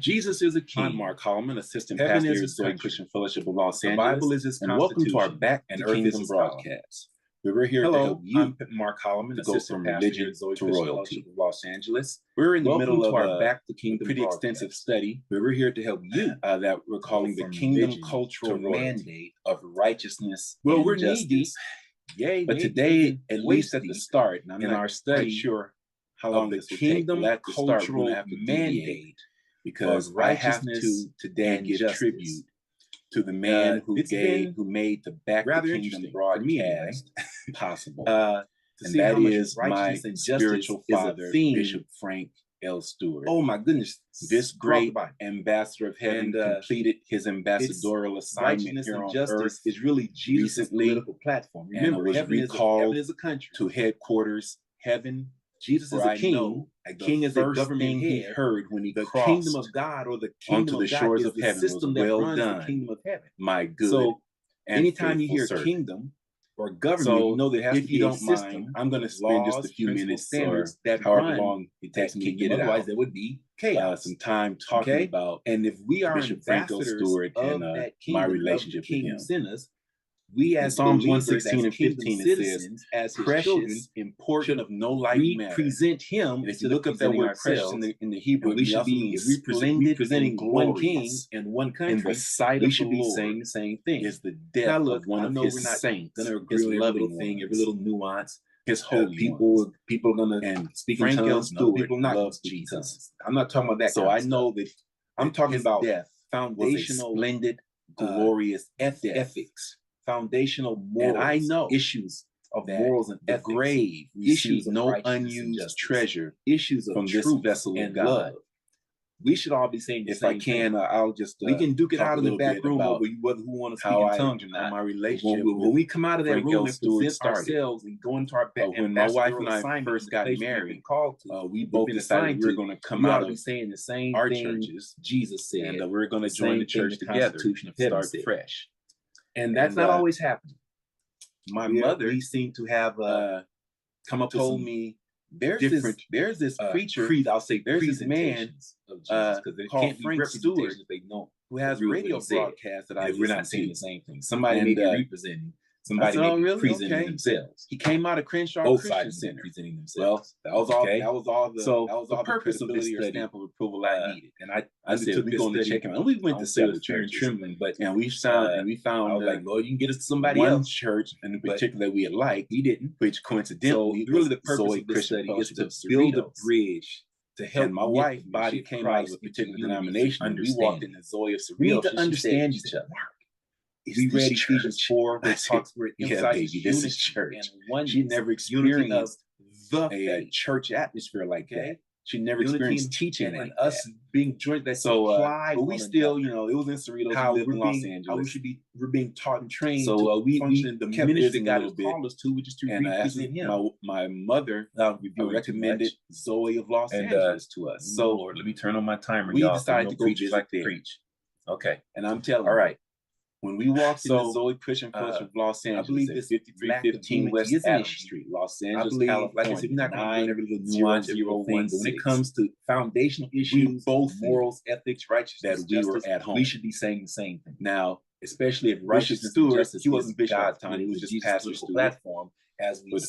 Jesus is a king. I'm Mark Hollomon, Assistant Heaven Pastor is at his Zoe country. Christian Fellowship of Los The Angeles. Bible is his And welcome to our constitution, Back and to earth is Kingdom his broadcast. We're here to Hello, help you I'm Mark Hollomon, to go Assistant from Pastor religion at Zoe to Christian royalty. Fellowship of Los Angeles. We're in the Welcome middle to of our Back to a Kingdom pretty broadcast. extensive study We're here to help you that we're calling the from Kingdom religion Cultural to royalty. Mandate of Righteousness Well, and we're Justice. knee-deep. Yay, But maybe today, even at least at the waist-deep start, and I'm in not our quite study sure how of long the this will take, Kingdom but at the start, we're Cultural going to have to deviate Mandate because of I have righteousness to today and give justice. tribute to the man who It's been made the Back to rather Kingdom interesting for me anyway, broadcast possible. to And see that how much is my righteousness and justice spiritual is a father, theme. Bishop Frank L. Stewart. Oh my goodness, This across the great Bible. ambassador of heaven And, completed his ambassadorial assignment righteousness here and on justice earth is really Jesus' recently, political platform. and Remember, was heaven recalled is a country. to headquarters heaven. Jesus is For a I king. know A the king is a first government thing he head. heard when he The crossed kingdom of God, or the kingdom onto the of God, shores is of the heaven was, system that "Well runs done, the kingdom of heaven. my good So and anytime you faithful hear servant." kingdom or government, So you know there has if to you be a don't system, mind, I'm going to spend just a laws, few principles, minutes or standards that however run long it takes that me to kingdom. get it Otherwise, out. there would be chaos. Some time talking Okay? about And if we are Bishop Frank L. ambassadors Stewart of and that my kingdom, relationship of the with kingdom him. sinners, we In as Psalms believers, 116 as and kingdom 15, it says, citizens, as his "Precious, children, important, should of no light matter." represent him. And if you instead of look up that presenting word "precious" ourselves, in the Hebrew, and we it should also be, means if we're splendid representing and one king glorious in one in country, the sight we of should the be Lord saying the same thing. is the death Now, look, of one I of know his we're not saints, going to agree his on every loving little thing, every ones, little nuance. his holy ones. People are going to And speak Frank in L. tongues, and other Stewart people not going to loves speak in Jesus. tongues. I'm not talking about that. So kind I of stuff. know that I'm talking his about death was a foundational splendid, glorious death. ethics, foundational morals, And I know issues of that morals and the ethics, grave issues received of no righteousness and unused justice, treasure issues of from this truth vessel of and God. love. We should all be saying the If same I can, thing. I'll just We can duke it talk out a in the little back bit room about over whether who want to speak how in tongues or how not. my relationship When we come out of that Frank room L. and Stewart present started. ourselves and go into our When my wife and I assignment, first the got place we've been married, called to, we we've both been decided assigned we were to, going to come we ought out to be of saying the same our thing churches, Jesus said, and we're going to the join the same thing church the together, Constitution of Heaven start said. fresh. And that's And, not always happening. My mother We seem to have come up told with some me there's this preacher, there's this man presentations of Jesus, because they called can't be Frank Stewart, representations if they don't who has agree with what radio he said. broadcasts that I And if we're listen not saying to. the same thing, somebody may And, be representing, somebody said, may "Oh, be really? presenting Okay." themselves. He came out of Crenshaw Both Christian sides Center. presenting Well, themselves. that was all. Okay? That was all the. So that was the all purpose the of this credibility or study, stamp of approval I needed. and I said, took we're this going to study, check him out. And we went I to don't say it several with fear and churches, trembling, but and we found I was like, Lord, you can get us to somebody one else. church in But particular that we had liked, He didn't. which So coincidentally really was the purpose Zoe of this Christian study is Fellowship to of build a Cerritos. bridge to help And my knit wife, the body body of came out of Christ a into particular unity denomination, and through we walked in understanding. the Zoe of We need Cerritos, to and she understand said, each other. "Mark, is We this read church?" Ephesians 4, I where it said, talks, where it "Yeah, emphasizes baby, this is unity church." and oneness. She never Unity of experienced the a faith. church atmosphere like Okay? that. She never Unity experienced and- teaching and like us that. being joined that So, supply but we one still, another. it was in Cerritos. How We lived we're in Los being, how we Angeles. should be, we're being taught and trained So to we function in the kept ministry visiting that a God little has bit. called us to, which is to And as represent Him. my mother recommended Zoe of Los And, Angeles to us. So, So Lord, let me turn on my timer, we y'all. decided so to go preach visit like to there. preach. Okay. And I'm telling All you, right. when we walked in the So, Zoe Christian Fellowship of Los I Angeles believe at this 5315 lack of West unity is an Adams issue. Street, Los I Angeles, believe, California, like I said, we're not going to do every little nuance, every little thing, but when it comes to foundational issues, both morals, ethics, righteousness, that we were justice, at home. we should be saying the same thing. Now, especially if Bishop righteousness Stewart, and justice he wasn't is bishop at God's the time, he was just Jesus' Pastor political Stewart. platform, as we But